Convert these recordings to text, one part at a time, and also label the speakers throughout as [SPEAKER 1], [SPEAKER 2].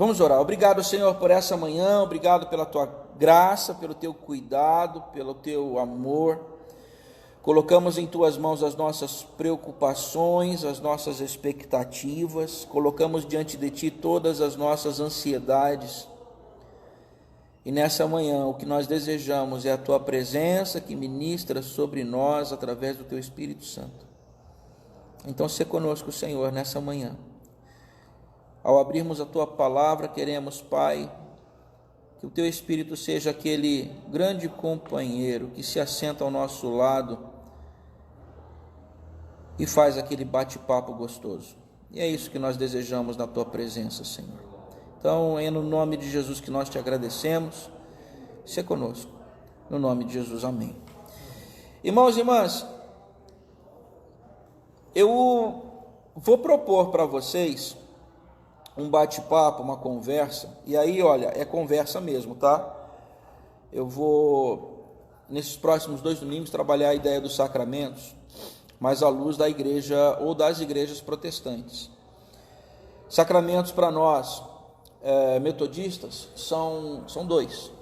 [SPEAKER 1] Vamos orar. Obrigado, Senhor, por essa manhã, obrigado pela tua graça, pelo teu cuidado, pelo teu amor. Colocamos em tuas mãos as nossas preocupações, as nossas expectativas, colocamos diante de ti todas as nossas ansiedades. E nessa manhã o que nós desejamos é a tua presença que ministra sobre nós através do teu Espírito Santo. Então, se conosco, Senhor, nessa manhã. Ao abrirmos a tua palavra, queremos, Pai, que o teu Espírito seja aquele grande companheiro que se assenta ao nosso lado e faz aquele bate-papo gostoso. E é isso que nós desejamos na tua presença, Senhor. Então, é no nome de Jesus que nós te agradecemos. Se conosco. No nome de Jesus, amém. Irmãos e irmãs, eu vou propor para vocês um bate-papo, uma conversa, e aí, olha, é conversa mesmo, tá? Eu vou, nesses próximos 2 domingos, trabalhar a ideia dos sacramentos, mas à luz da igreja ou das igrejas protestantes. Sacramentos para nós, metodistas, são 2.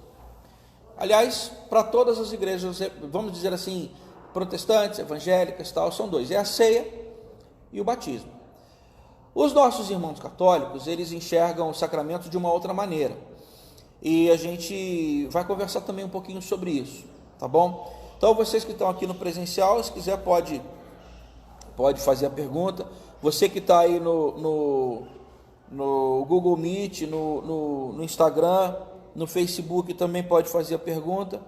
[SPEAKER 1] Aliás, para todas as igrejas, vamos dizer assim, protestantes, evangélicas, tal, são 2, é a ceia e o batismo. Os nossos irmãos católicos, eles enxergam os sacramentos de uma outra maneira, e a gente vai conversar também um pouquinho sobre isso, tá bom? Então, vocês que estão aqui no presencial, se quiser pode fazer a pergunta. Você que está aí no Google Meet, no Instagram, no Facebook, também pode fazer a pergunta.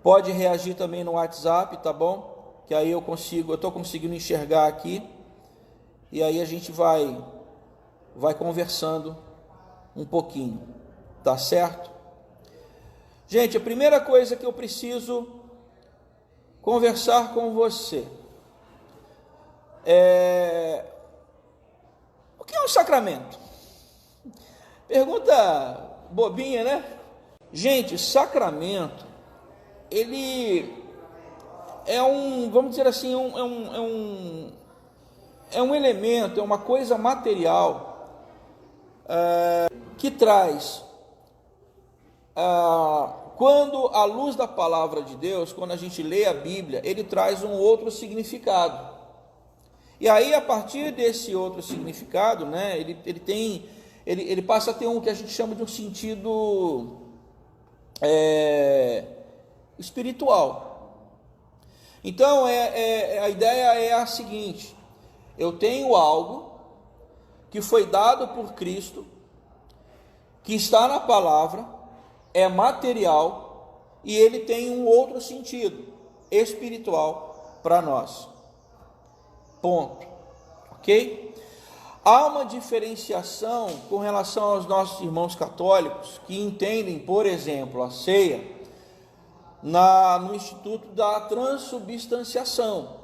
[SPEAKER 1] Pode reagir também no WhatsApp, tá bom? Que aí eu estou conseguindo enxergar aqui. E aí a gente vai conversando um pouquinho, tá certo? Gente, a primeira coisa que eu preciso conversar com você o que é um sacramento? Pergunta bobinha, né? Gente, sacramento, ele é vamos dizer assim, é um elemento, é uma coisa material que traz, quando à luz da palavra de Deus, quando a gente lê a Bíblia, ele traz um outro significado. E aí, a partir desse outro significado, né, ele passa a ter um que a gente chama de um sentido espiritual. Então, a ideia é a seguinte: eu tenho algo que foi dado por Cristo, que está na palavra, é material, e ele tem um outro sentido espiritual para nós. Ponto. Ok? Há uma diferenciação com relação aos nossos irmãos católicos que entendem, por exemplo, a ceia no Instituto da Transubstanciação.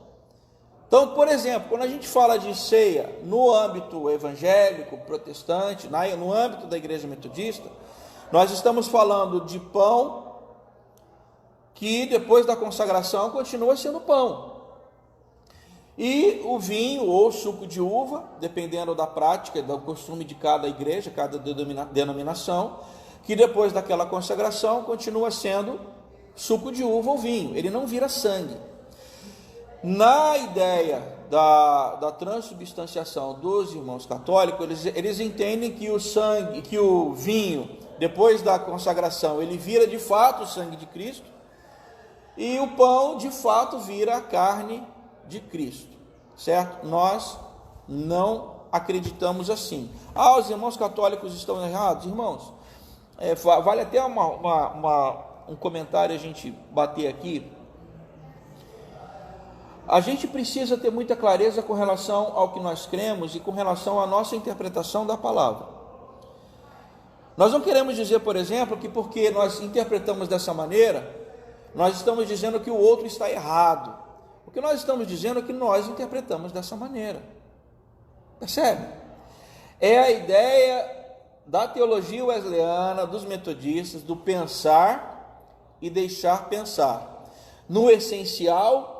[SPEAKER 1] Então, por exemplo, quando a gente fala de ceia no âmbito evangélico, protestante, no âmbito da igreja metodista, nós estamos falando de pão que depois da consagração continua sendo pão. E o vinho ou suco de uva, dependendo da prática, do costume de cada igreja, cada denominação, que depois daquela consagração continua sendo suco de uva ou vinho, ele não vira sangue. Na ideia da transubstanciação dos irmãos católicos, eles entendem que o sangue, que o vinho, depois da consagração, ele vira de fato o sangue de Cristo, e o pão de fato vira a carne de Cristo, certo? Nós não acreditamos assim. Os irmãos católicos estão errados? Irmãos, vale até um comentário a gente bater aqui. A gente precisa ter muita clareza com relação ao que nós cremos e com relação à nossa interpretação da palavra. Nós não queremos dizer, por exemplo, que porque nós interpretamos dessa maneira, nós estamos dizendo que o outro está errado. O que nós estamos dizendo é que nós interpretamos dessa maneira. Percebe? É a ideia da teologia wesleyana, dos metodistas, do pensar e deixar pensar. No essencial,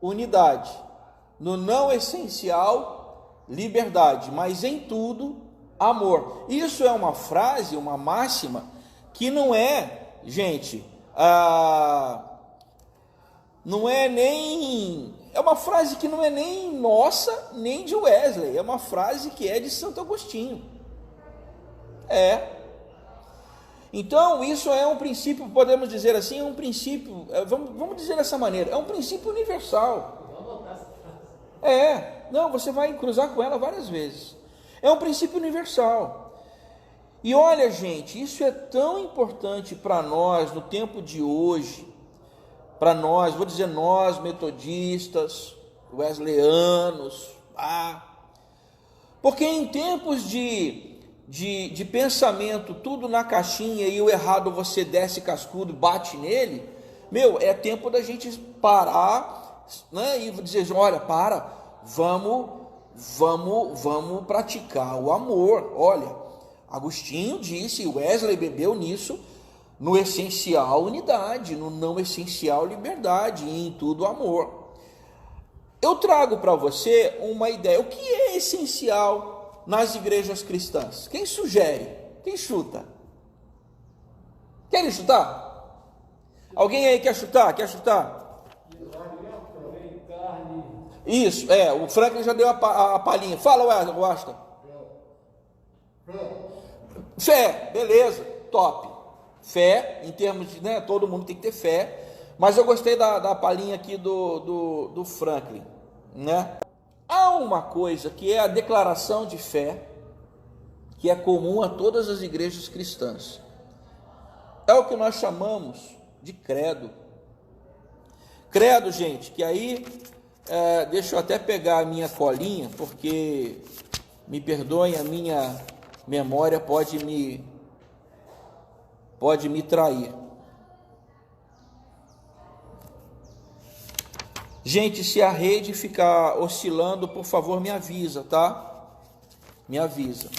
[SPEAKER 1] unidade. No não essencial, liberdade. Mas em tudo, amor. Isso é uma frase, uma máxima, que não é, gente, não é nem... É uma frase que não é nem nossa, nem de Wesley. É uma frase que é de Santo Agostinho. Então, isso é um princípio, podemos dizer assim, é um princípio, vamos dizer dessa maneira, é um princípio universal. Não, você vai cruzar com ela várias vezes. É um princípio universal. E olha, gente, isso é tão importante para nós no tempo de hoje, para nós, vou dizer nós, metodistas, wesleyanos, porque em tempos de pensamento, tudo na caixinha, e o errado você desce cascudo, bate nele, é tempo da gente parar, né, e dizer, olha, vamos praticar o amor. Olha, Agostinho disse, Wesley bebeu nisso, no essencial unidade, no não essencial liberdade, e em tudo amor. Eu trago para você uma ideia, o que é essencial nas igrejas cristãs? Quem sugere? Quem chuta? Querem chutar? Alguém aí quer chutar? Isso, o Franklin já deu a palhinha. Fala, Washington. Fé, beleza, top. Fé, em termos de, né, todo mundo tem que ter fé, mas eu gostei da palhinha aqui do Franklin, né? Há uma coisa que é a declaração de fé, que é comum a todas as igrejas cristãs. É o que nós chamamos de credo. Credo, gente, que aí, deixa eu até pegar a minha colinha, porque, me perdoem, a minha memória pode me trair. Gente, se a rede ficar oscilando, por favor, me avisa, tá? Me avisa.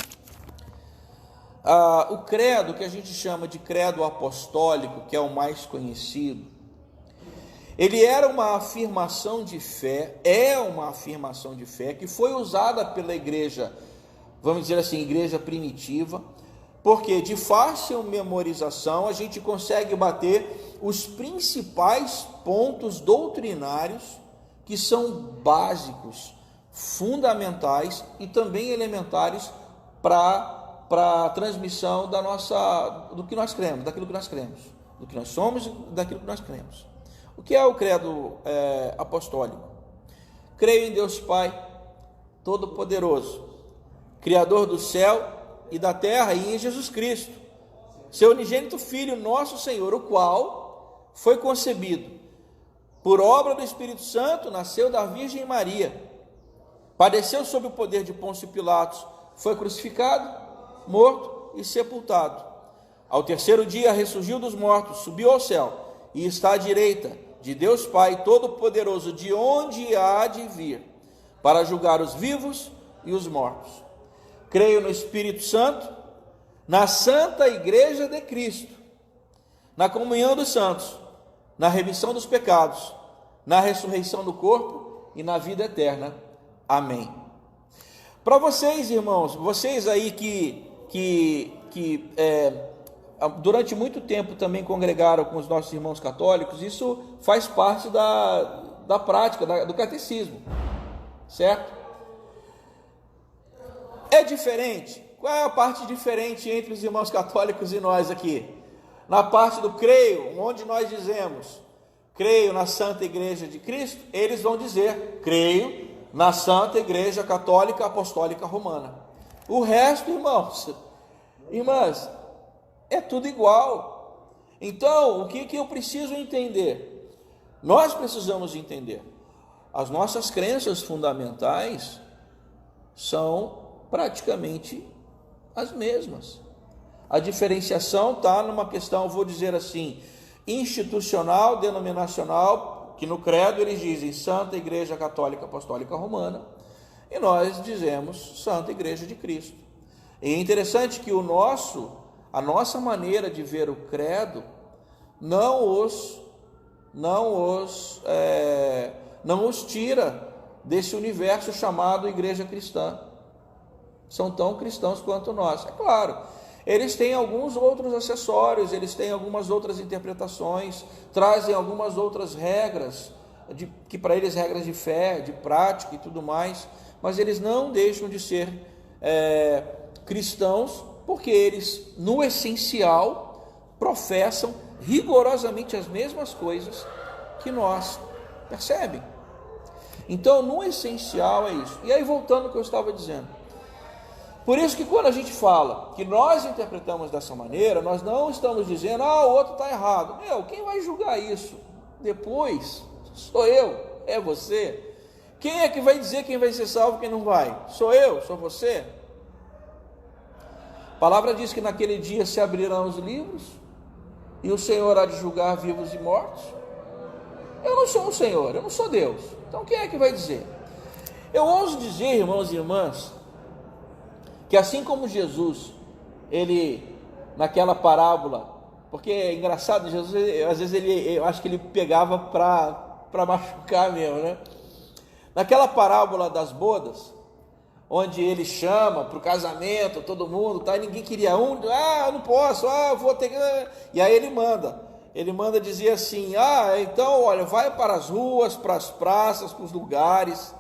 [SPEAKER 1] O credo, que a gente chama de credo apostólico, que é o mais conhecido, ele era uma afirmação de fé, que foi usada pela igreja, vamos dizer assim, igreja primitiva, porque de fácil memorização a gente consegue bater os principais pontos doutrinários que são básicos, fundamentais e também elementares para a transmissão do que nós cremos, daquilo que nós cremos, do que nós somos e daquilo que nós cremos. O que é o credo apostólico? Creio em Deus Pai Todo-Poderoso, Criador do céu e da terra, e em Jesus Cristo, seu unigênito Filho, nosso Senhor, o qual foi concebido por obra do Espírito Santo, nasceu da Virgem Maria, padeceu sob o poder de Pôncio Pilatos, foi crucificado, morto e sepultado. Ao terceiro dia ressurgiu dos mortos, subiu ao céu e está à direita de Deus Pai Todo-Poderoso, de onde há de vir para julgar os vivos e os mortos. Creio no Espírito Santo, na Santa Igreja de Cristo, na comunhão dos santos, na remissão dos pecados, na ressurreição do corpo e na vida eterna. Amém. Para vocês, irmãos, vocês aí que durante muito tempo também congregaram com os nossos irmãos católicos, isso faz parte da prática, do catecismo, certo? É diferente? Qual é a parte diferente entre os irmãos católicos e nós aqui? Na parte do creio, onde nós dizemos, creio na Santa Igreja de Cristo, eles vão dizer, creio na Santa Igreja Católica Apostólica Romana. O resto, irmãs, é tudo igual. Então, o que eu preciso entender? Nós precisamos entender. As nossas crenças fundamentais são praticamente as mesmas. A diferenciação está numa questão, vou dizer assim, institucional, denominacional, que no credo eles dizem Santa Igreja Católica Apostólica Romana, e nós dizemos Santa Igreja de Cristo. E é interessante que a nossa maneira de ver o credo não os tira desse universo chamado Igreja Cristã, são tão cristãos quanto nós. É claro, eles têm alguns outros acessórios, eles têm algumas outras interpretações, trazem algumas outras regras, que para eles regras de fé, de prática e tudo mais, mas eles não deixam de ser cristãos, porque eles, no essencial, professam rigorosamente as mesmas coisas que nós, percebem? Então, no essencial é isso. E aí, voltando ao que eu estava dizendo, por isso que quando a gente fala que nós interpretamos dessa maneira, nós não estamos dizendo, o outro está errado. Quem vai julgar isso depois? Sou eu, é você. Quem é que vai dizer quem vai ser salvo e quem não vai? Sou eu, sou você. A palavra diz que naquele dia se abrirão os livros e o Senhor há de julgar vivos e mortos. Eu não sou o Senhor, eu não sou Deus. Então quem é que vai dizer? Eu ouso dizer, irmãos e irmãs, que assim como Jesus, ele, naquela parábola, porque é engraçado, Jesus, às vezes eu acho que ele pegava para machucar mesmo, né? Naquela parábola das bodas, onde ele chama para o casamento, todo mundo, tá? E ninguém queria eu não posso, vou ter que... E aí ele manda dizer assim, então, olha, vai para as ruas, para as praças, para os lugares,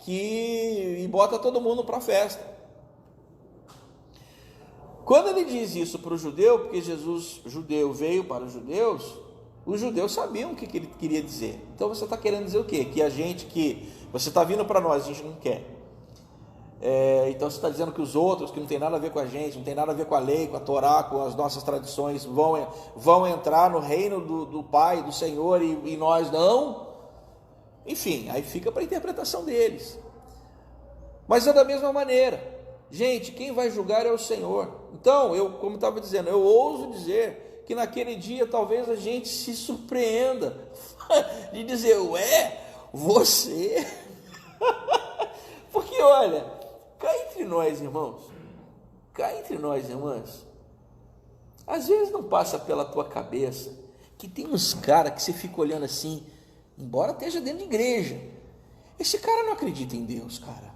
[SPEAKER 1] e bota todo mundo para a festa. Quando ele diz isso para o judeu, porque Jesus, judeu, veio para os judeus sabiam o que ele queria dizer. Então você está querendo dizer o quê? Que você está vindo para nós, a gente não quer. Então você está dizendo que os outros, que não tem nada a ver com a gente, não tem nada a ver com a lei, com a Torá, com as nossas tradições, vão entrar no reino do Pai, do Senhor, e nós não? Enfim, aí fica para a interpretação deles. Mas é da mesma maneira. Gente, quem vai julgar é o Senhor. Então, como estava dizendo, eu ouso dizer que naquele dia talvez a gente se surpreenda de dizer, você? Porque olha, cá entre nós, irmãos, cá entre nós, irmãs, às vezes não passa pela tua cabeça que tem uns caras que você fica olhando assim, embora esteja dentro de igreja, esse cara não acredita em Deus, cara.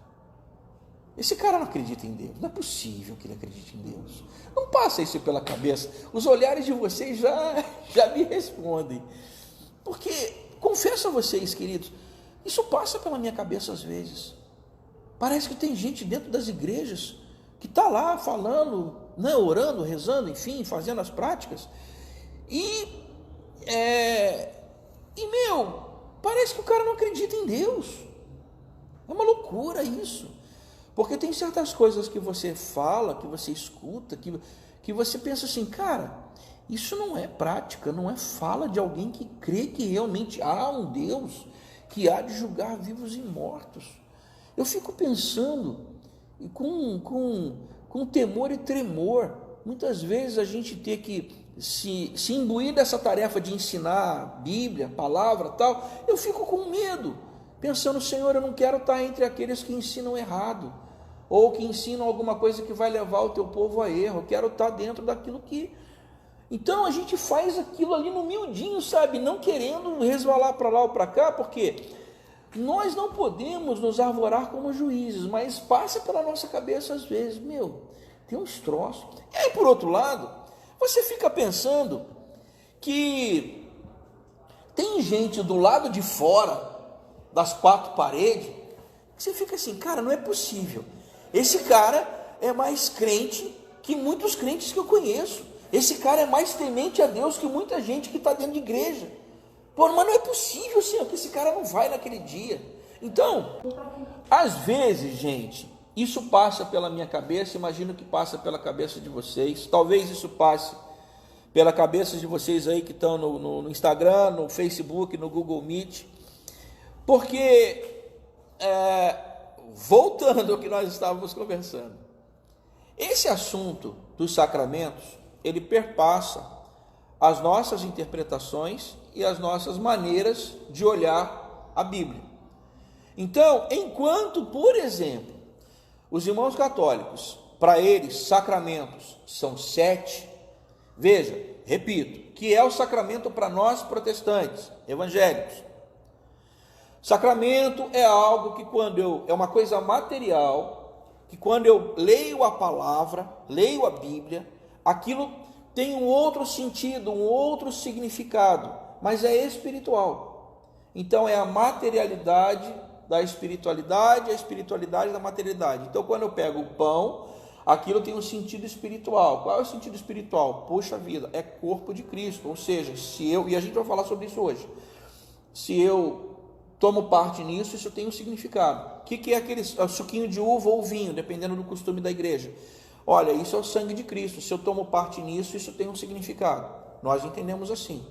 [SPEAKER 1] Esse cara não acredita em Deus, não é possível que ele acredite em Deus. Não passa isso pela cabeça. Os olhares de vocês já me respondem. Porque, confesso a vocês, queridos, isso passa pela minha cabeça às vezes. Parece que tem gente dentro das igrejas que está lá falando, orando, rezando, enfim, fazendo as práticas. Parece que o cara não acredita em Deus. É uma loucura isso. Porque tem certas coisas que você fala, que você escuta, que você pensa assim, cara, isso não é prática, não é fala de alguém que crê que realmente há um Deus que há de julgar vivos e mortos. Eu fico pensando, e com temor e tremor, muitas vezes a gente ter que se imbuir dessa tarefa de ensinar a Bíblia, a palavra tal, eu fico com medo, pensando, Senhor, eu não quero estar entre aqueles que ensinam errado, ou que ensinam alguma coisa que vai levar o teu povo a erro. Eu quero estar dentro daquilo que... Então a gente faz aquilo ali no miudinho, sabe, não querendo resvalar para lá ou para cá, porque nós não podemos nos arvorar como juízes, mas passa pela nossa cabeça às vezes, tem uns troços. E aí, por outro lado, você fica pensando que tem gente do lado de fora das quatro paredes, que você fica assim, cara, não é possível. Esse cara é mais crente que muitos crentes que eu conheço. Esse cara é mais temente a Deus que muita gente que está dentro de igreja. Mas não é possível, Senhor, que esse cara não vai naquele dia. Então, às vezes, gente, isso passa pela minha cabeça, imagino que passa pela cabeça de vocês. Talvez isso passe pela cabeça de vocês aí que estão no Instagram, no Facebook, no Google Meet. Porque... voltando ao que nós estávamos conversando, esse assunto dos sacramentos, ele perpassa as nossas interpretações e as nossas maneiras de olhar a Bíblia. Então, enquanto, por exemplo, os irmãos católicos, para eles, sacramentos são 7, veja, repito, que é o sacramento para nós protestantes, evangélicos. Sacramento é algo que é uma coisa material, que quando eu leio a palavra, leio a Bíblia, aquilo tem um outro sentido, um outro significado, mas é espiritual. Então é a materialidade da espiritualidade, a espiritualidade da materialidade. Então quando eu pego o pão, aquilo tem um sentido espiritual. Qual é o sentido espiritual? Poxa vida, é corpo de Cristo. Ou seja, e a gente vai falar sobre isso hoje, se eu tomo parte nisso, isso tem um significado. O que é aquele suquinho de uva ou vinho, dependendo do costume da igreja? Olha, isso é o sangue de Cristo. Se eu tomo parte nisso, isso tem um significado. Nós entendemos assim.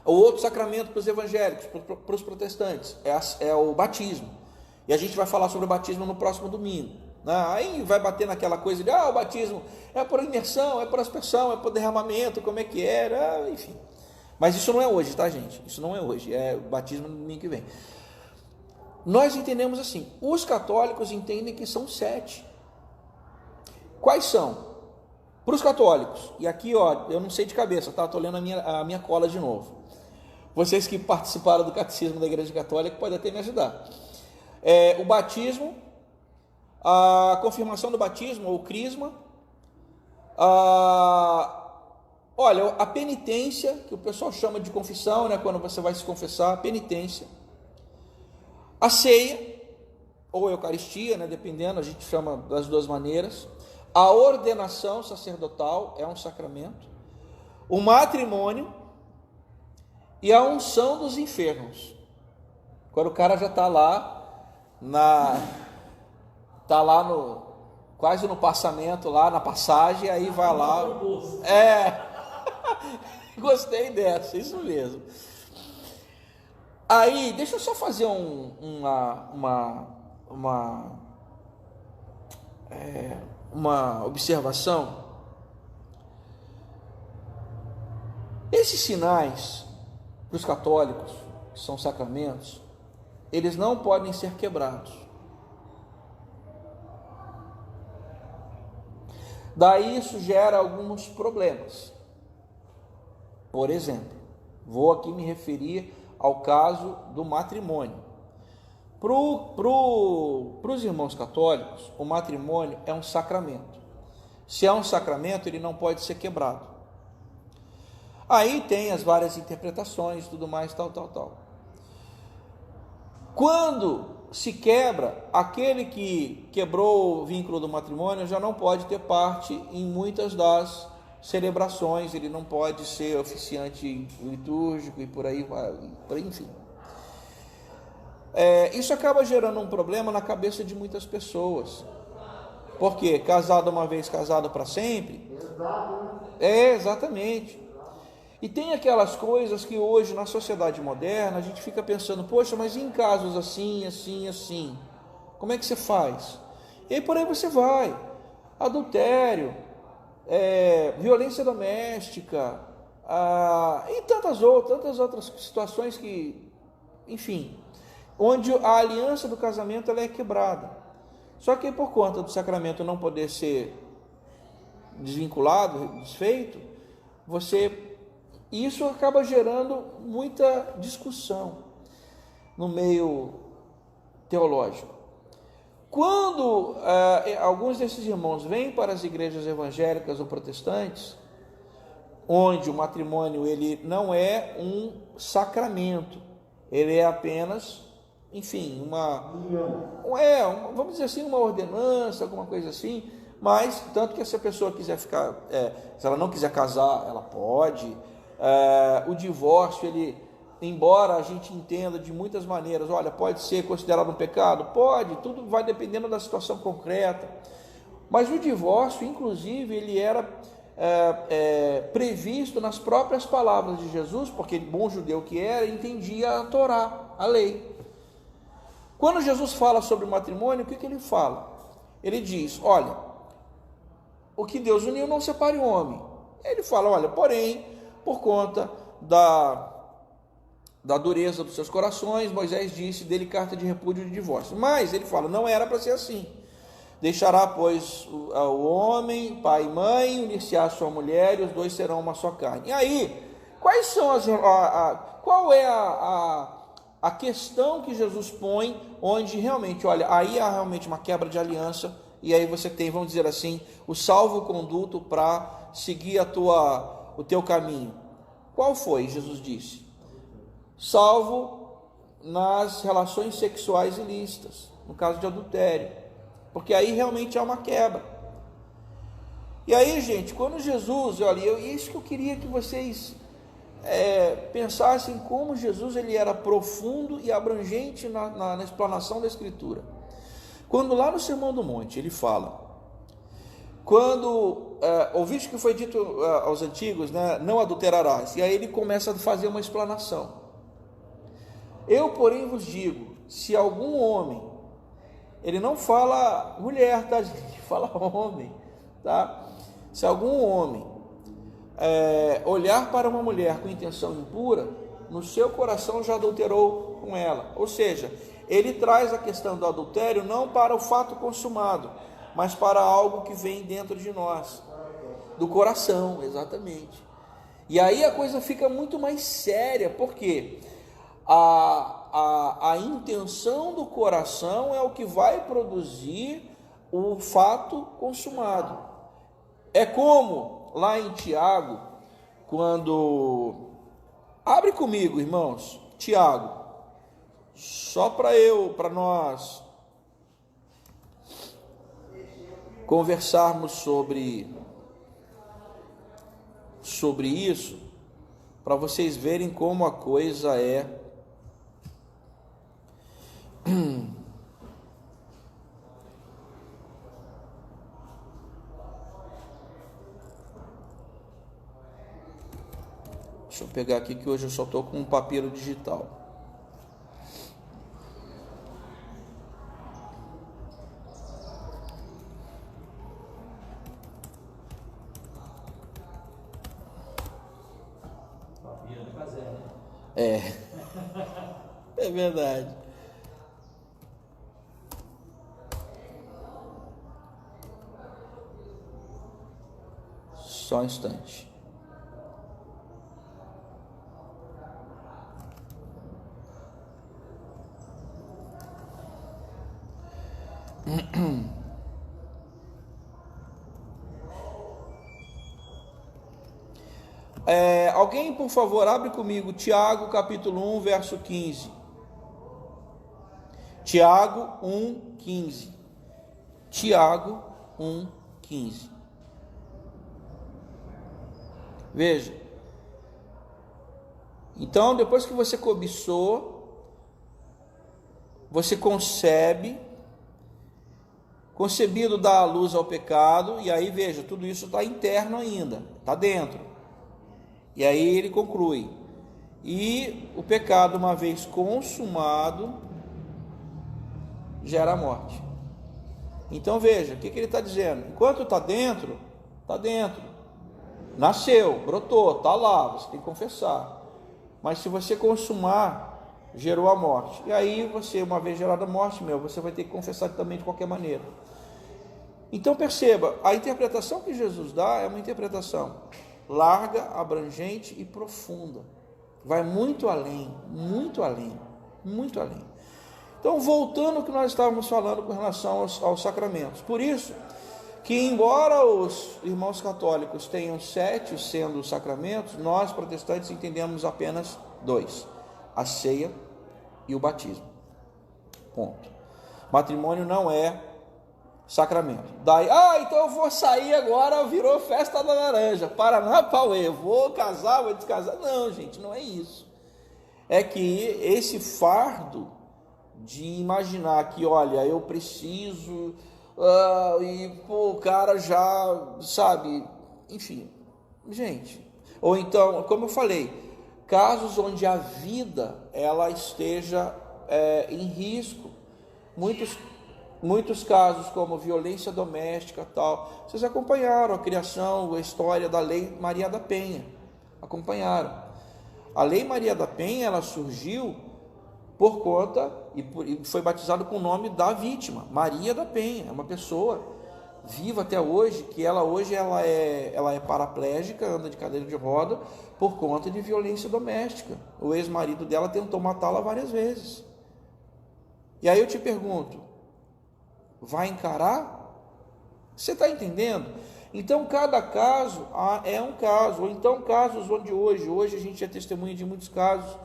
[SPEAKER 1] O outro sacramento para os evangélicos, para os protestantes, é o batismo. E a gente vai falar sobre o batismo no próximo domingo. Aí vai bater naquela coisa de, o batismo é por imersão, é por aspersão, é por derramamento, como é que era, enfim. Mas isso não é hoje, tá, gente? Isso não é hoje, é o batismo no domingo que vem. Nós entendemos assim, os católicos entendem que são 7. Quais são? Para os católicos, e aqui, eu não sei de cabeça, tá? Estou lendo a minha cola de novo. Vocês que participaram do catecismo da Igreja Católica podem até me ajudar. O batismo, a confirmação do batismo, ou crisma, a penitência, que o pessoal chama de confissão, né, quando você vai se confessar, a penitência, a ceia, ou Eucaristia, né, dependendo, a gente chama das duas maneiras, a ordenação sacerdotal é um sacramento, o matrimônio e a unção dos enfermos. Quando o cara já está lá quase no passamento, lá na passagem, aí vai lá. Gostei dessa, isso mesmo. Aí, deixa eu só fazer uma observação. Esses sinais, para os católicos, que são sacramentos, eles não podem ser quebrados. Daí isso gera alguns problemas. Por exemplo, vou aqui me referir ao caso do matrimônio. Para os irmãos católicos, o matrimônio é um sacramento. Se é um sacramento, ele não pode ser quebrado. Aí tem as várias interpretações, tudo mais, tal. Quando se quebra, aquele que quebrou o vínculo do matrimônio já não pode ter parte em muitas das celebrações, ele não pode ser oficiante litúrgico e por aí vai, enfim. Isso acaba gerando um problema na cabeça de muitas pessoas. Porque casado uma vez, casado para sempre. Exatamente. E tem aquelas coisas que hoje na sociedade moderna a gente fica pensando, poxa, mas em casos assim, como é que você faz? E aí por aí você vai. Adultério, violência doméstica, e tantas outras situações que, enfim, onde a aliança do casamento ela é quebrada. Só que por conta do sacramento não poder ser desvinculado, desfeito, isso acaba gerando muita discussão no meio teológico. Quando alguns desses irmãos vêm para as igrejas evangélicas ou protestantes, onde o matrimônio ele não é um sacramento, ele é apenas, enfim, vamos dizer assim, uma ordenança, alguma coisa assim, mas tanto que se a pessoa quiser ficar, se ela não quiser casar, ela pode. O divórcio, embora a gente entenda de muitas maneiras, olha, pode ser considerado um pecado? Pode, tudo vai dependendo da situação concreta. Mas o divórcio, inclusive, ele era previsto nas próprias palavras de Jesus, porque bom judeu que era, entendia a Torá, a lei. Quando Jesus fala sobre o matrimônio, o que ele fala? Ele diz, olha, o que Deus uniu não separe o homem. Ele fala, olha, porém, por conta da dureza dos seus corações, Moisés disse, dele carta de repúdio e de divórcio. Mas ele fala, não era para ser assim. Deixará, pois, o homem, pai e mãe, unir-se-á a sua mulher, e os dois serão uma só carne. E aí, quais são qual é a questão que Jesus põe, onde realmente, olha, aí há realmente uma quebra de aliança, e aí você tem, vamos dizer assim, o salvo-conduto para seguir o teu caminho. Qual foi? Jesus disse: salvo nas relações sexuais ilícitas, no caso de adultério, porque aí realmente há uma quebra. E aí, gente, quando Jesus, olha, isso que eu queria que vocês pensassem como Jesus ele era profundo e abrangente na explanação da Escritura. Quando lá no Sermão do Monte ele fala, quando ouviste que foi dito aos antigos, né, não adulterarás, e aí ele começa a fazer uma explanação. Eu, porém, vos digo, se algum homem, ele não fala mulher, tá, gente? Fala homem, tá? Se algum homem olhar para uma mulher com intenção impura, no seu coração já adulterou com ela. Ou seja, ele traz a questão do adultério não para o fato consumado, mas para algo que vem dentro de nós, do coração, exatamente. E aí a coisa fica muito mais séria, porque a intenção do coração é o que vai produzir o fato consumado. É como lá em Tiago, quando... Abre comigo, irmãos, Tiago, só para nós conversarmos sobre isso, para vocês verem como a coisa é. Deixa eu pegar aqui que hoje eu só estou com um papiro digital. É verdade. Só um instante. Alguém, por favor, abre comigo Tiago capítulo 1, verso 15. Tiago 1, 15. Tiago 1, 15. Veja. Então, depois que você cobiçou, você concebido dá a luz ao pecado, e aí veja, tudo isso está interno ainda, está dentro. E aí ele conclui, e o pecado, uma vez consumado, gera a morte. Então veja, o que ele está dizendo? Enquanto está dentro, nasceu, brotou, está lá, você tem que confessar. Mas se você consumar, gerou a morte. E aí você, uma vez gerada a morte, você vai ter que confessar também de qualquer maneira. Então perceba, a interpretação que Jesus dá é uma interpretação larga, abrangente e profunda. Vai muito além, muito além, muito além. Então, voltando ao que nós estávamos falando com relação aos sacramentos. Por isso, que embora os irmãos católicos tenham 7 sendo os sacramentos, nós protestantes entendemos apenas 2, a ceia e o batismo. Ponto. Matrimônio não é sacramento. Daí, então eu vou sair agora, virou festa da laranja, Paraná, Pauê, vou casar, vou descasar. Não, gente, não é isso. É que esse fardo de imaginar que, olha, eu preciso, o cara já, sabe, enfim, gente. Ou então, como eu falei, casos onde a vida, ela esteja em risco, muitos casos como violência doméstica tal, vocês acompanharam a criação, a história da Lei Maria da Penha, acompanharam. A Lei Maria da Penha, ela surgiu por conta, e foi batizado com o nome da vítima, Maria da Penha, é uma pessoa viva até hoje, que ela hoje ela é paraplégica, anda de cadeira de roda por conta de violência doméstica. O ex-marido dela tentou matá-la várias vezes. E aí eu te pergunto, vai encarar? Você está entendendo? Então cada caso é um caso, ou então casos onde hoje a gente é testemunha de muitos casos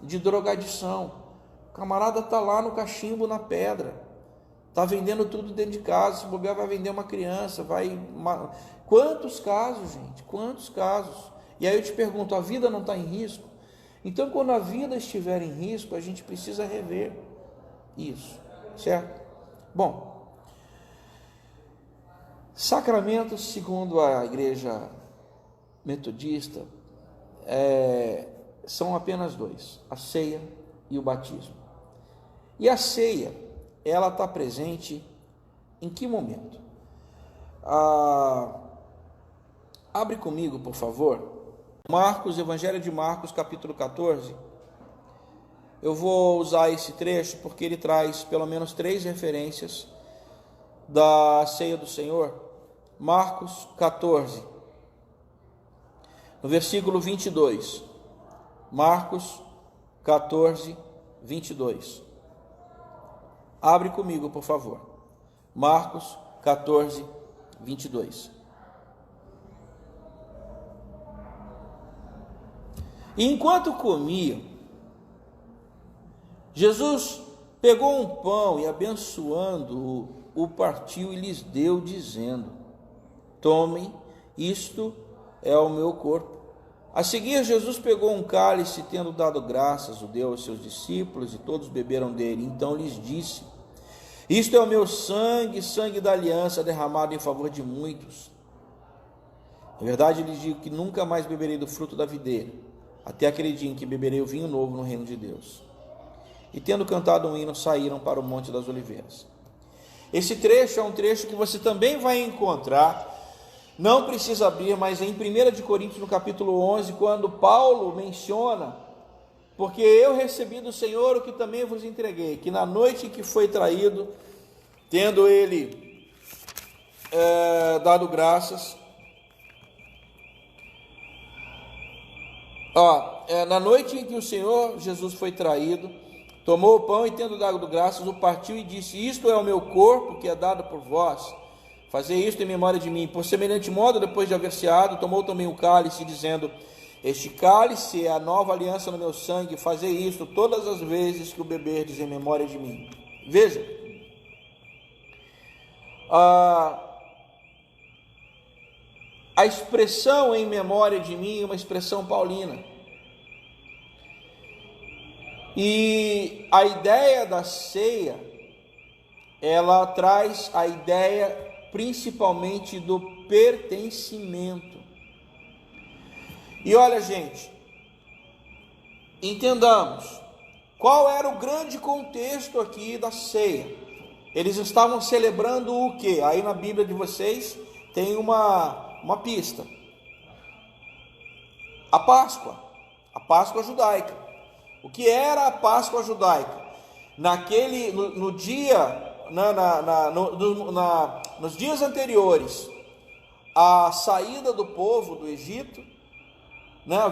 [SPEAKER 1] de drogadição. O camarada está lá no cachimbo, na pedra, está vendendo tudo dentro de casa, se bobear vai vender uma criança, Quantos casos, gente, quantos casos? E aí eu te pergunto, a vida não está em risco? Então quando a vida estiver em risco, a gente precisa rever isso, certo? Bom, sacramentos, segundo a igreja metodista, são apenas dois, a ceia e o batismo. E a ceia, ela está presente em que momento? Abre comigo, por favor, Marcos, Evangelho de Marcos, capítulo 14. Eu vou usar esse trecho porque ele traz pelo menos 3 referências da ceia do Senhor. Marcos 14, no versículo 22. Marcos 14, 22. Abre comigo, por favor. Marcos 14, 22. E enquanto comiam, Jesus pegou um pão e, abençoando-o, o partiu e lhes deu, dizendo: tomem, isto é o meu corpo. A seguir, Jesus pegou um cálice, tendo dado graças, o deu aos seus discípulos, e todos beberam dele. Então lhes disse: isto é o meu sangue, sangue da aliança, derramado em favor de muitos. Na verdade, lhes digo que nunca mais beberei do fruto da videira, até aquele dia em que beberei o vinho novo no reino de Deus. E tendo cantado um hino, saíram para o Monte das Oliveiras. Esse trecho é um trecho que você também vai encontrar, não precisa abrir, mas em 1 de Coríntios, no capítulo 11, quando Paulo menciona: porque eu recebi do Senhor o que também vos entreguei, que na noite em que foi traído, tendo ele dado graças, na noite em que o Senhor Jesus foi traído, tomou o pão e, tendo dado graças, o partiu e disse: isto é o meu corpo que é dado por vós, fazei isto em memória de mim. Por semelhante modo, depois de haver ceado, tomou também o cálice, dizendo: este cálice é a nova aliança no meu sangue, fazei isto todas as vezes que o beberdes em memória de mim. Veja, a expressão em memória de mim é uma expressão paulina. E a ideia da ceia, ela traz a ideia principalmente do pertencimento. E olha, gente, entendamos, qual era o grande contexto aqui da ceia? Eles estavam celebrando o quê? Aí na Bíblia de vocês tem uma pista. A Páscoa judaica. O que era a Páscoa judaica? Nos dias anteriores à saída do povo do Egito,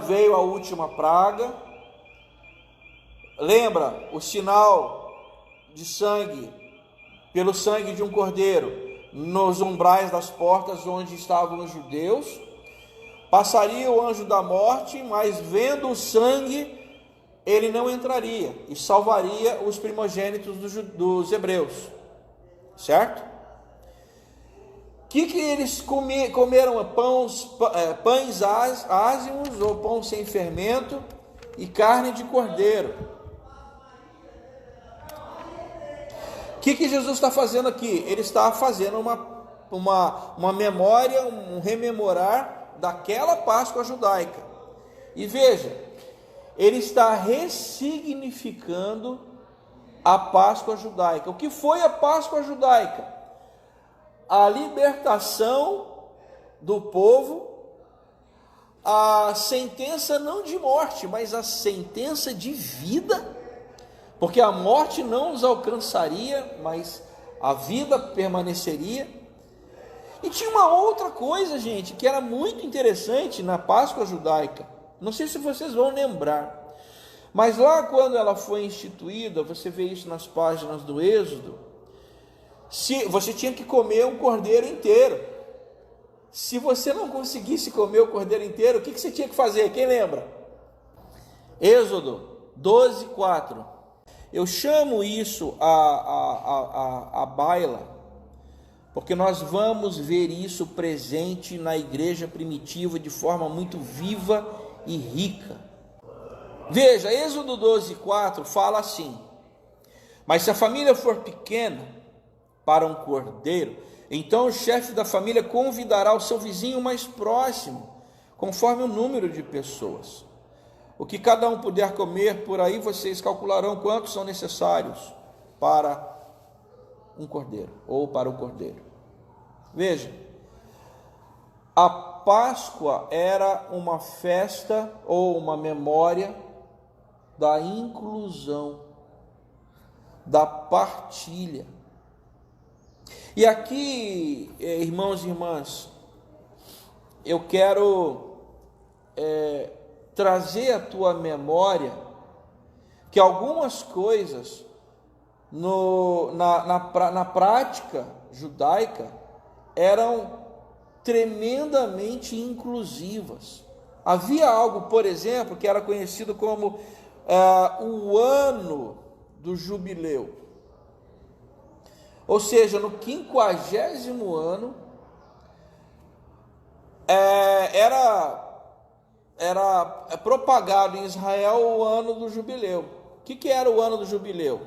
[SPEAKER 1] veio a última praga. Lembra o sinal de sangue, pelo sangue de um cordeiro, nos umbrais das portas onde estavam os judeus. Passaria o anjo da morte, mas vendo o sangue, ele não entraria e salvaria os primogênitos dos hebreus, certo? O que eles comeram? Pães ázimos ou pão sem fermento e carne de cordeiro. O que Jesus está fazendo aqui? Ele está fazendo uma memória, um rememorar daquela Páscoa judaica. E veja, ele está ressignificando a Páscoa judaica. O que foi a Páscoa judaica? A libertação do povo, a sentença não de morte, mas a sentença de vida, porque a morte não os alcançaria, mas a vida permaneceria. E tinha uma outra coisa, gente, que era muito interessante na Páscoa judaica. Não sei se vocês vão lembrar, mas lá quando ela foi instituída, você vê isso nas páginas do Êxodo, você tinha que comer um cordeiro inteiro. Se você não conseguisse comer o cordeiro inteiro, o que você tinha que fazer? Quem lembra? Êxodo 12:4. Eu chamo isso a baila, porque nós vamos ver isso presente na igreja primitiva de forma muito viva e rica. Veja, Êxodo 12:4 fala assim: mas se a família for pequena para um cordeiro, então o chefe da família convidará o seu vizinho mais próximo, conforme o número de pessoas. O que cada um puder comer, por aí vocês calcularão quantos são necessários para um cordeiro, ou para o cordeiro. Veja, a Páscoa era uma festa ou uma memória da inclusão, da partilha. E aqui, irmãos e irmãs, eu quero trazer à tua memória que algumas coisas na prática judaica eram tremendamente inclusivas. Havia algo, por exemplo, que era conhecido como o ano do jubileu. Ou seja, no 50º ano, era propagado em Israel o ano do jubileu. O que era o ano do jubileu?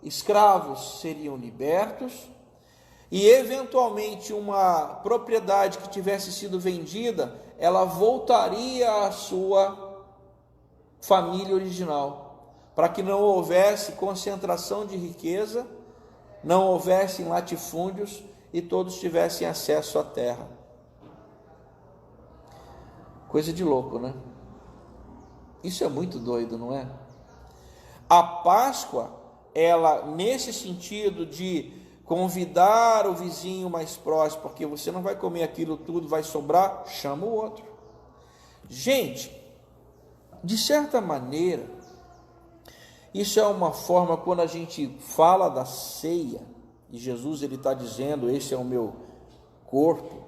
[SPEAKER 1] Escravos seriam libertos e, eventualmente, uma propriedade que tivesse sido vendida, ela voltaria à sua família original, para que não houvesse concentração de riqueza, não houvesse latifúndios e todos tivessem acesso à terra. Coisa de louco, né? Isso é muito doido, não é? A Páscoa, ela, nesse sentido de convidar o vizinho mais próximo, porque você não vai comer aquilo tudo, vai sobrar, chama o outro. Gente, de certa maneira, isso é uma forma, quando a gente fala da ceia, e Jesus ele está dizendo, esse é o meu corpo.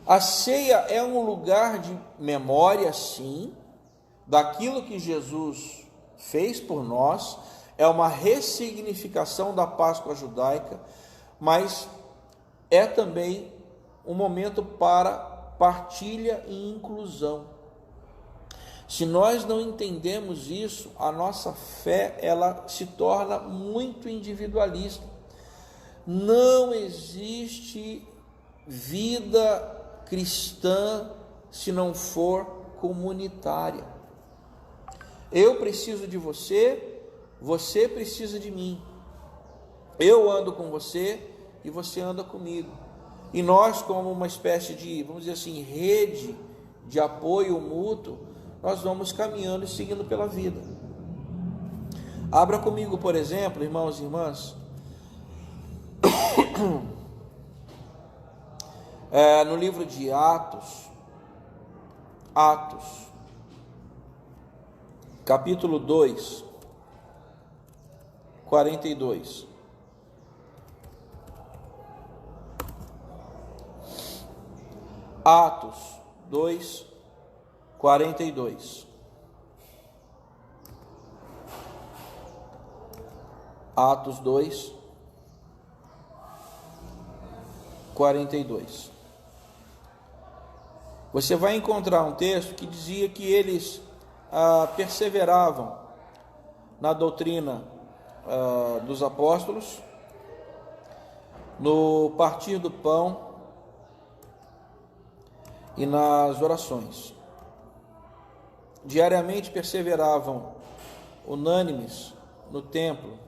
[SPEAKER 1] A ceia é um lugar de memória, sim, daquilo que Jesus fez por nós, é uma ressignificação da Páscoa judaica, mas é também um momento para partilha e inclusão. Se nós não entendemos isso, a nossa fé ela se torna muito individualista. Não existe vida cristã se não for comunitária. Eu preciso de você, você precisa de mim. Eu ando com você e você anda comigo. E nós, como uma espécie de, vamos dizer assim, rede de apoio mútuo, nós vamos caminhando e seguindo pela vida. Abra comigo, por exemplo, irmãos e irmãs, no livro de Atos, capítulo 2, 42. Atos 2, 42. Atos 2, 42. Você vai encontrar um texto que dizia que eles perseveravam na doutrina dos apóstolos, no partir do pão e nas orações. Diariamente perseveravam unânimes no templo.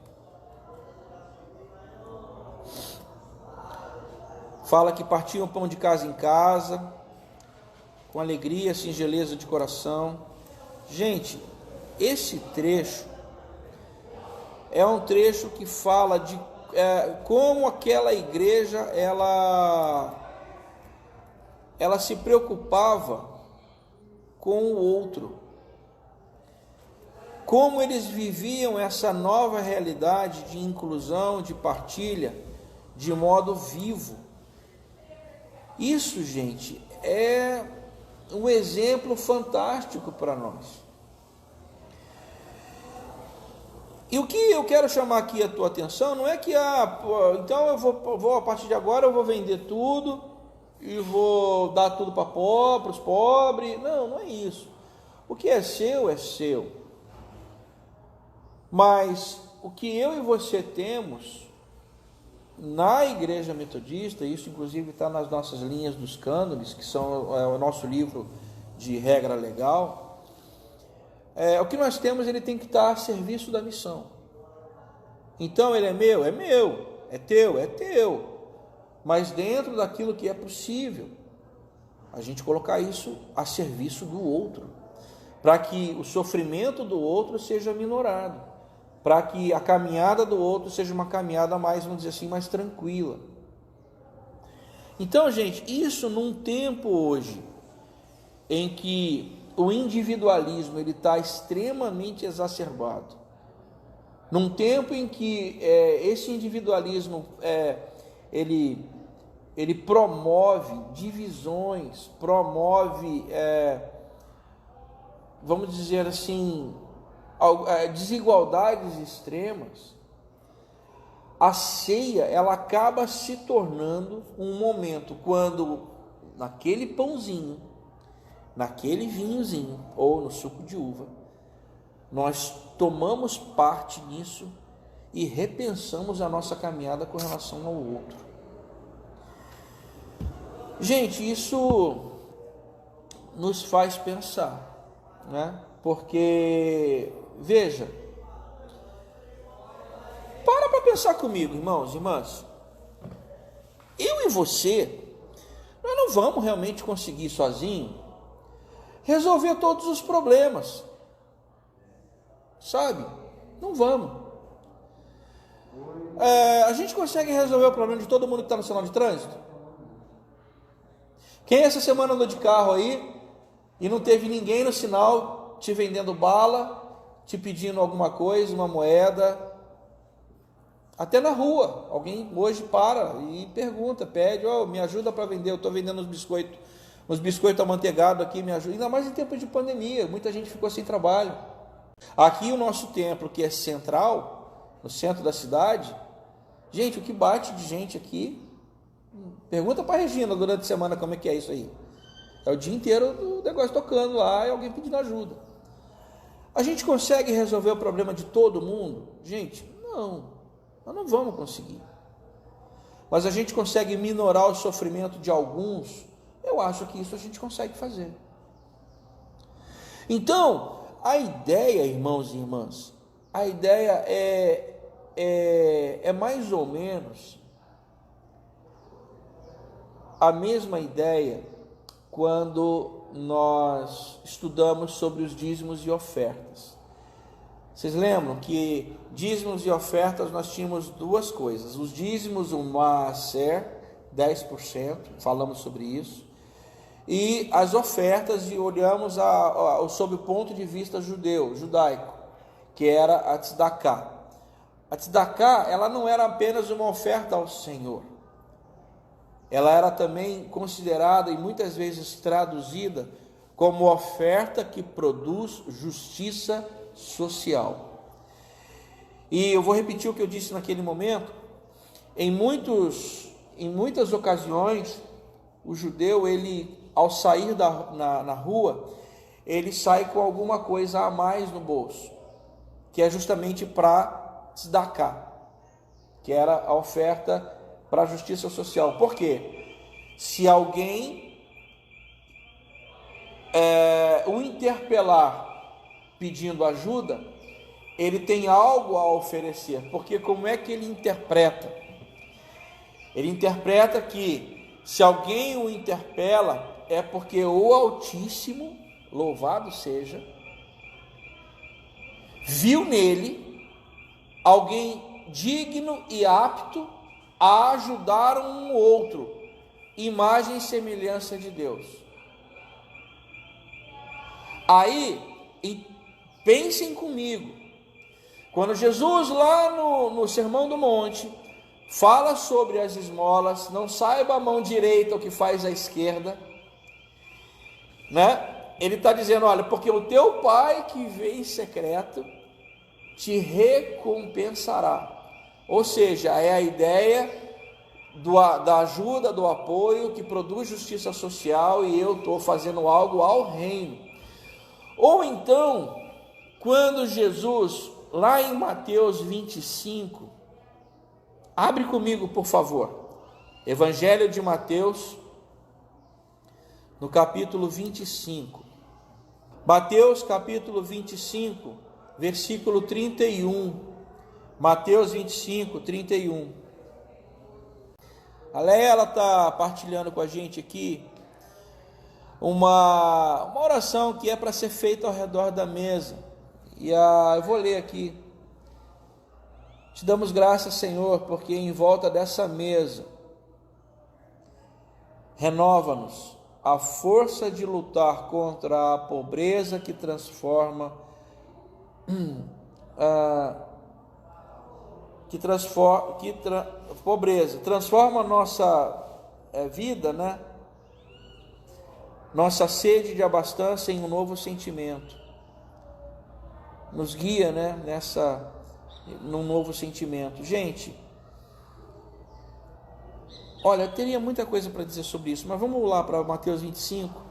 [SPEAKER 1] Fala que partiam pão de casa em casa, com alegria, singeleza de coração. Gente, esse trecho é um trecho que fala de como aquela igreja ela se preocupava com o outro, como eles viviam essa nova realidade de inclusão, de partilha, de modo vivo. Isso, gente, é um exemplo fantástico para nós. E o que eu quero chamar aqui a tua atenção não é que, então eu vou a partir de agora eu vou vender tudo e vou dar tudo para os pobres. Não, não é isso. O que é seu é seu. Mas o que eu e você temos na Igreja Metodista, isso inclusive está nas nossas linhas dos cânones, que são o nosso livro de regra legal, o que nós temos, ele tem que estar a serviço da missão. Então ele é meu, é teu, mas dentro daquilo que é possível, a gente colocar isso a serviço do outro, para que o sofrimento do outro seja minorado, para que a caminhada do outro seja uma caminhada mais, vamos dizer assim, mais tranquila. Então, gente, isso num tempo hoje em que o individualismo ele está extremamente exacerbado, num tempo em que esse individualismo ele promove divisões, promove, vamos dizer assim, desigualdades extremas, a ceia ela acaba se tornando um momento quando naquele pãozinho, naquele vinhozinho ou no suco de uva, nós tomamos parte nisso e repensamos a nossa caminhada com relação ao outro. Gente, isso nos faz pensar, né? Porque, veja, para pensar comigo, irmãos e irmãs, eu e você, nós não vamos realmente conseguir sozinho resolver todos os problemas, sabe? Não vamos. A gente consegue resolver o problema de todo mundo que está no sinal de trânsito? Quem essa semana andou de carro aí e não teve ninguém no sinal te vendendo bala, te pedindo alguma coisa, uma moeda? Até na rua, alguém hoje para e pergunta, pede, me ajuda para vender, eu estou vendendo uns biscoitos amanteigados aqui, me ajuda. Ainda mais em tempo de pandemia, muita gente ficou sem trabalho. Aqui o nosso templo, que é central, no centro da cidade, gente, o que bate de gente aqui, pergunta para a Regina durante a semana como é que é isso aí. É o dia inteiro o negócio tocando lá e alguém pedindo ajuda. A gente consegue resolver o problema de todo mundo? Gente, não, nós não vamos conseguir. Mas a gente consegue minorar o sofrimento de alguns. Eu acho que isso a gente consegue fazer. Então, a ideia, irmãos e irmãs, a ideia é mais ou menos a mesma ideia quando nós estudamos sobre os dízimos e ofertas. Vocês lembram que dízimos e ofertas nós tínhamos duas coisas. Os dízimos, o maaser, 10%, falamos sobre isso. E as ofertas, e olhamos sob o ponto de vista judaico, que era a tzedakah. A tzedakah, ela não era apenas uma oferta ao Senhor. Ela era também considerada e muitas vezes traduzida como oferta que produz justiça social. E eu vou repetir o que eu disse naquele momento. Em muitas ocasiões, o judeu, ele, ao sair na rua, ele sai com alguma coisa a mais no bolso, que é justamente para tzedakah, que era a oferta para a justiça social. Por quê? Se alguém o interpelar pedindo ajuda, ele tem algo a oferecer. Porque como é que ele interpreta? Ele interpreta que se alguém o interpela, é porque o Altíssimo, louvado seja, viu nele alguém digno e apto a ajudar um outro, imagem e semelhança de Deus. Aí, pensem comigo, quando Jesus lá no Sermão do Monte fala sobre as esmolas, não saiba a mão direita o que faz a esquerda, né? Ele está dizendo, olha, porque o teu pai que vê em secreto te recompensará. Ou seja, é a ideia da ajuda, do apoio que produz justiça social, e eu estou fazendo algo ao reino. Ou então, quando Jesus, lá em Mateus 25, abre comigo, por favor, Evangelho de Mateus, no capítulo 25. Mateus capítulo 25, versículo 31. Mateus 25, 31. A Leia, ela está partilhando com a gente aqui uma oração que é para ser feita ao redor da mesa. E eu vou ler aqui. Te damos graças, Senhor, porque em volta dessa mesa renova-nos a força de lutar contra a pobreza que transforma transforma a nossa vida, né? Nossa sede de abastança em um novo sentimento. Nos guia, né, num novo sentimento. Gente, olha, eu teria muita coisa para dizer sobre isso, mas vamos lá para Mateus 25,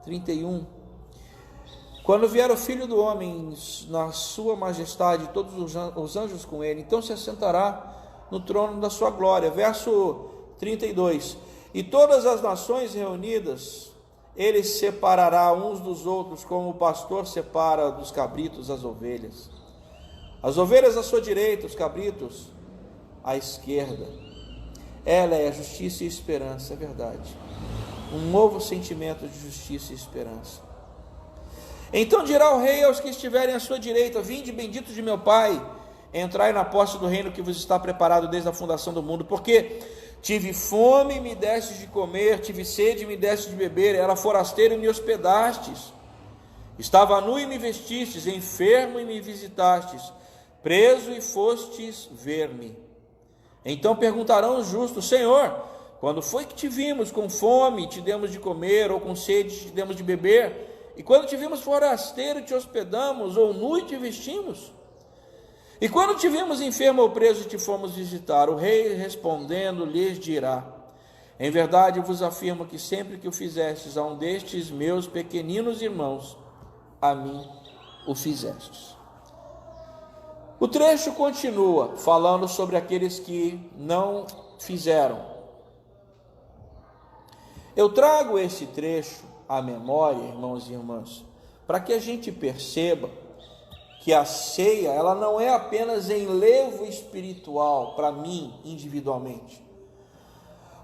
[SPEAKER 1] 31. Quando vier o Filho do Homem na sua majestade, todos os anjos com ele, então se assentará no trono da sua glória. Verso 32. E todas as nações reunidas, ele separará uns dos outros, como o pastor separa dos cabritos as ovelhas. As ovelhas à sua direita, os cabritos à esquerda. Ela é a justiça e esperança, é verdade. Um novo sentimento de justiça e esperança. Então dirá o rei aos que estiverem à sua direita: vinde, benditos de meu Pai, entrai na posse do reino que vos está preparado desde a fundação do mundo. Porque tive fome e me destes de comer, tive sede e me destes de beber, era forasteiro e me hospedastes, estava nu e me vestistes, enfermo e me visitastes, preso e fostes ver-me. Então perguntarão os justos: Senhor, quando foi que te vimos com fome e te demos de comer, ou com sede e te demos de beber? E quando te vimos forasteiro, te hospedamos, ou nu e te vestimos? E quando te vimos enfermo ou preso, te fomos visitar? O rei respondendo lhes dirá: em verdade vos afirmo que sempre que o fizestes a um destes meus pequeninos irmãos, a mim o fizestes. O trecho continua falando sobre aqueles que não fizeram. Eu trago esse trecho à memória, irmãos e irmãs, para que a gente perceba que a ceia, ela não é apenas enlevo espiritual para mim individualmente,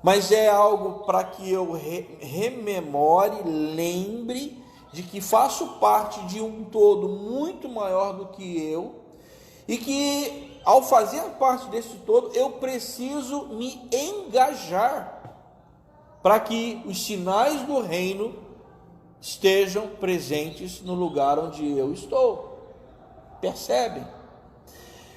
[SPEAKER 1] mas é algo para que eu rememore, lembre de que faço parte de um todo muito maior do que eu, e que ao fazer parte desse todo eu preciso me engajar para que os sinais do reino estejam presentes no lugar onde eu estou. Percebem?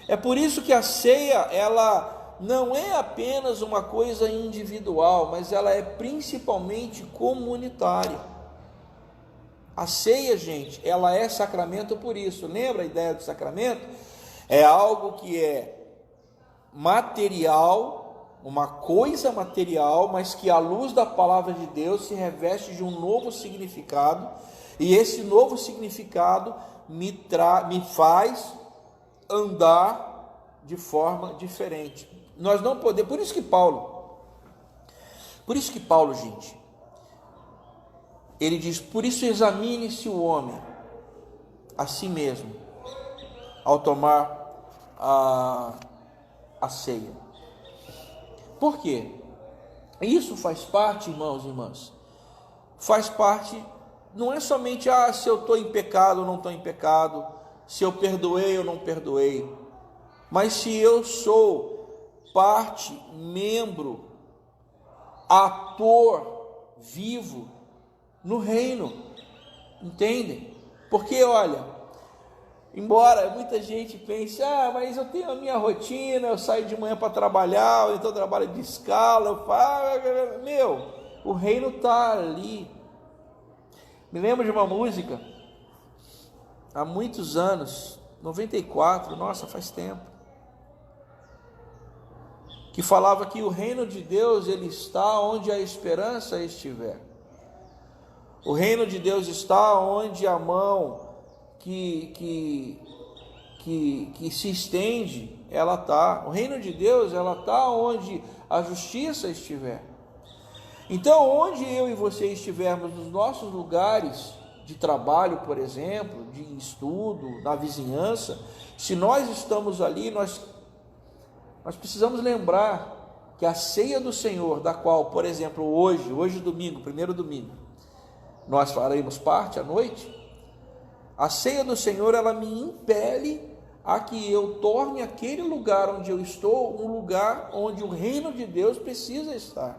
[SPEAKER 1] É por isso que a ceia, ela não é apenas uma coisa individual, mas ela é principalmente comunitária. A ceia, gente, ela é sacramento por isso. Lembra a ideia do sacramento? É algo que é material, uma coisa material, mas que à luz da palavra de Deus se reveste de um novo significado, e esse novo significado me faz andar de forma diferente. Nós não podemos, por isso que Paulo, gente, ele diz: por isso examine-se o homem a si mesmo, ao tomar a ceia. Por quê? Isso faz parte, irmãos e irmãs, faz parte, não é somente se eu estou em pecado ou não estou em pecado, se eu perdoei ou não perdoei. mas se eu sou parte, membro, ator vivo no reino, entendem? Porque olha, embora muita gente pense, mas eu tenho a minha rotina, eu saio de manhã para trabalhar, ou então eu trabalho de escala, eu falo, o reino está ali. Me lembro de uma música, há muitos anos, 94, nossa, faz tempo, que falava que o reino de Deus, ele está onde a esperança estiver. O reino de Deus está onde a mão que se estende, ela está. O reino de Deus, ela está onde a justiça estiver. Então, onde eu e você estivermos nos nossos lugares de trabalho, por exemplo, de estudo, na vizinhança, se nós estamos ali, nós precisamos lembrar que a ceia do Senhor, da qual, por exemplo, hoje domingo, primeiro domingo, nós faremos parte à noite, a ceia do Senhor, ela me impele a que eu torne aquele lugar onde eu estou, um lugar onde o reino de Deus precisa estar.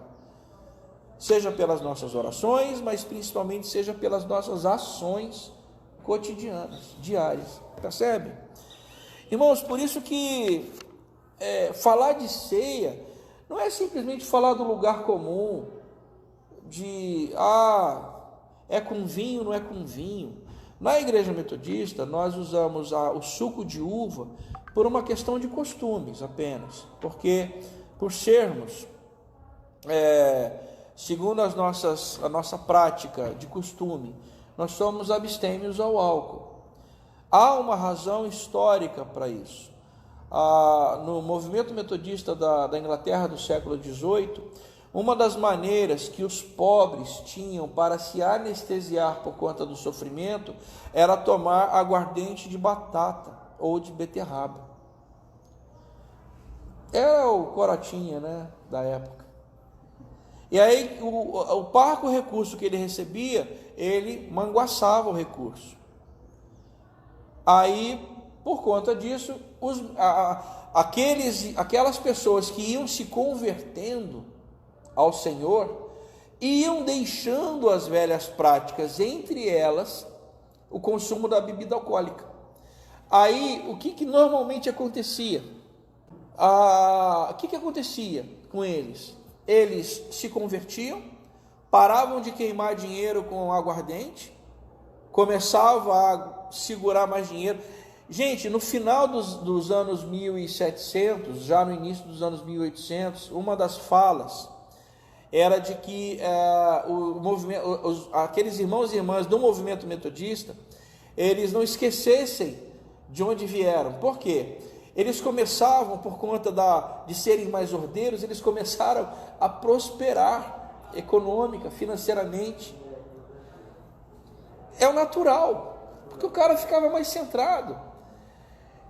[SPEAKER 1] Seja pelas nossas orações, mas principalmente seja pelas nossas ações cotidianas, diárias, percebe? Irmãos, por isso que falar de ceia não é simplesmente falar do lugar comum, de é com vinho, não é com vinho. Na igreja metodista, nós usamos o suco de uva por uma questão de costumes apenas, porque por sermos, segundo a nossa prática de costume, nós somos abstêmios ao álcool. Há uma razão histórica para isso. No movimento metodista da Inglaterra do século XVIII, uma das maneiras que os pobres tinham para se anestesiar por conta do sofrimento era tomar aguardente de batata ou de beterraba. Era o corotinha, da época. E aí o parco recurso que ele recebia, ele manguaçava o recurso. Aí, por conta disso, aquelas pessoas que iam se convertendo ao Senhor, iam deixando as velhas práticas, entre elas o consumo da bebida alcoólica. Aí, o que normalmente acontecia? O que acontecia com eles? Eles se convertiam, paravam de queimar dinheiro com aguardente, começavam a segurar mais dinheiro. Gente, no final dos anos 1700, já no início dos anos 1800, uma das falas era de que aqueles irmãos e irmãs do movimento metodista, eles não esquecessem de onde vieram. Por quê? Eles começavam, por conta de serem mais ordeiros, eles começaram a prosperar econômica, financeiramente. É o natural, porque o cara ficava mais centrado.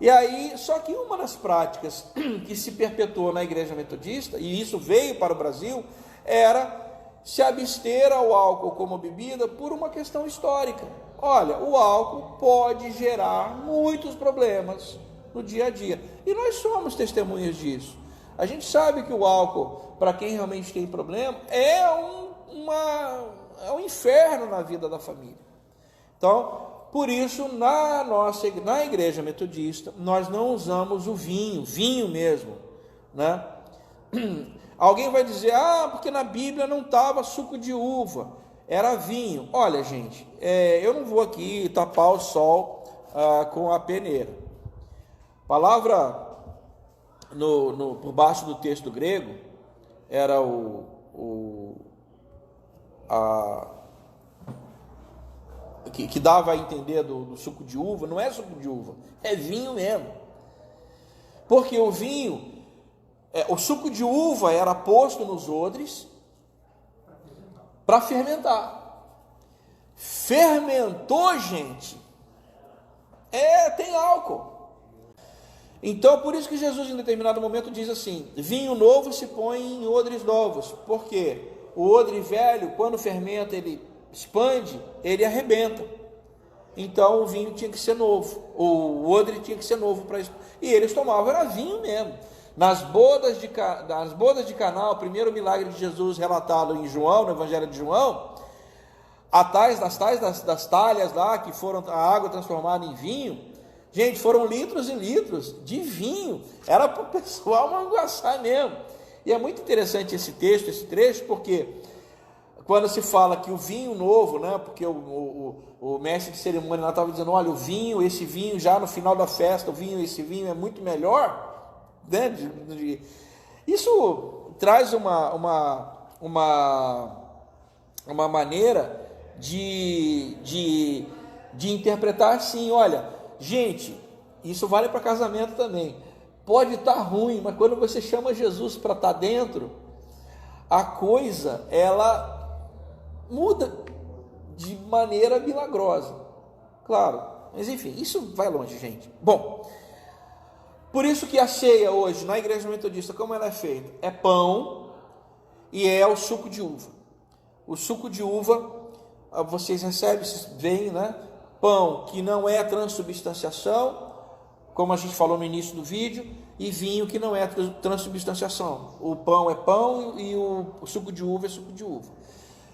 [SPEAKER 1] E aí, só que uma das práticas que se perpetuou na igreja metodista, e isso veio para o Brasil, era se abster ao álcool como bebida por uma questão histórica. Olha, o álcool pode gerar muitos problemas no dia a dia, e nós somos testemunhas disso. A gente sabe que o álcool, para quem realmente tem problema, é um inferno na vida da família. Então, por isso, na igreja metodista, nós não usamos o vinho mesmo, Alguém vai dizer, porque na Bíblia não estava suco de uva, era vinho. Olha, gente, eu não vou aqui tapar o sol com a peneira. A palavra por baixo do texto grego era que dava a entender do suco de uva. Não é suco de uva, é vinho mesmo. Porque o vinho, o suco de uva era posto nos odres para fermentar. Fermentou, gente, tem álcool. Então, por isso que Jesus, em determinado momento, diz assim: vinho novo se põe em odres novos. Por quê? O odre velho, quando fermenta, ele expande, ele arrebenta. então o vinho tinha que ser novo, o odre tinha que ser novo para isso. E eles tomavam, era vinho mesmo. Nas bodas de Caná, o primeiro milagre de Jesus relatado em João, no Evangelho de João, das talhas lá, que foram a água transformada em vinho, gente, foram litros e litros de vinho, era para o pessoal manguaçar mesmo. E é muito interessante esse trecho, porque quando se fala que o vinho novo, né, porque o mestre de cerimônia lá estava dizendo, olha, esse vinho já no final da festa, esse vinho é muito melhor, né? Isso traz uma maneira de interpretar assim, olha, gente, isso vale para casamento também, pode estar ruim, mas quando você chama Jesus para estar dentro, a coisa, ela muda de maneira milagrosa, claro, mas enfim, isso vai longe, gente. Bom, por isso que a ceia hoje, na igreja metodista, como ela é feita? É pão e é o suco de uva. O suco de uva, vocês recebem, vocês veem, né? Pão que não é transubstanciação, como a gente falou no início do vídeo, e vinho que não é transubstanciação. O pão é pão e o suco de uva é suco de uva.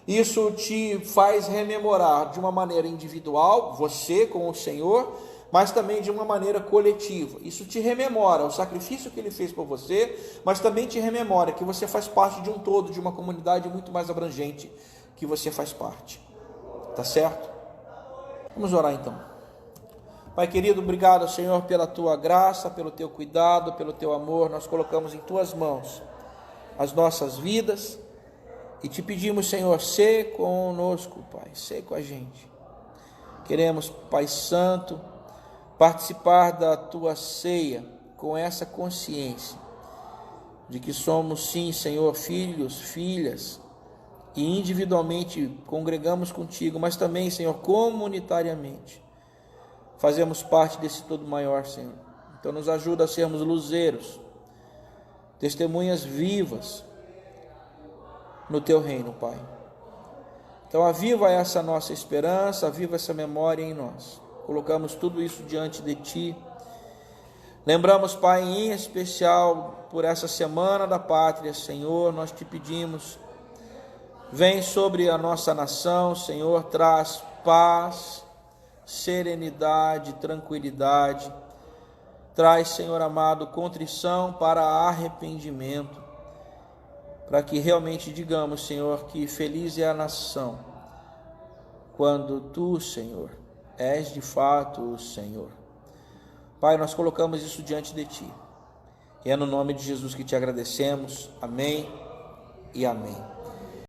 [SPEAKER 1] Isso te faz rememorar de uma maneira individual, você com o Senhor, mas também de uma maneira coletiva. Isso te rememora o sacrifício que Ele fez por você, mas também te rememora que você faz parte de um todo, de uma comunidade muito mais abrangente que você faz parte. Tá certo? Vamos orar então. Pai querido, obrigado, Senhor, pela Tua graça, pelo Teu cuidado, pelo Teu amor. Nós colocamos em Tuas mãos as nossas vidas e Te pedimos, Senhor, sê conosco, Pai, sê com a gente. Queremos, Pai Santo, participar da Tua ceia com essa consciência de que somos sim, Senhor, filhos, filhas, e individualmente congregamos contigo, mas também, Senhor, comunitariamente fazemos parte desse todo maior, Senhor. Então nos ajuda a sermos luzeiros, testemunhas vivas no Teu reino, Pai. Então aviva essa nossa esperança, aviva essa memória em nós. Colocamos tudo isso diante de Ti. Lembramos, Pai, em especial por essa semana da pátria, Senhor, nós Te pedimos, vem sobre a nossa nação, Senhor, traz paz, serenidade, tranquilidade, traz, Senhor amado, contrição para arrependimento, para que realmente digamos, Senhor, que feliz é a nação, quando Tu, Senhor, és de fato o Senhor. Pai, nós colocamos isso diante de Ti, e é no nome de Jesus que Te agradecemos, amém e amém.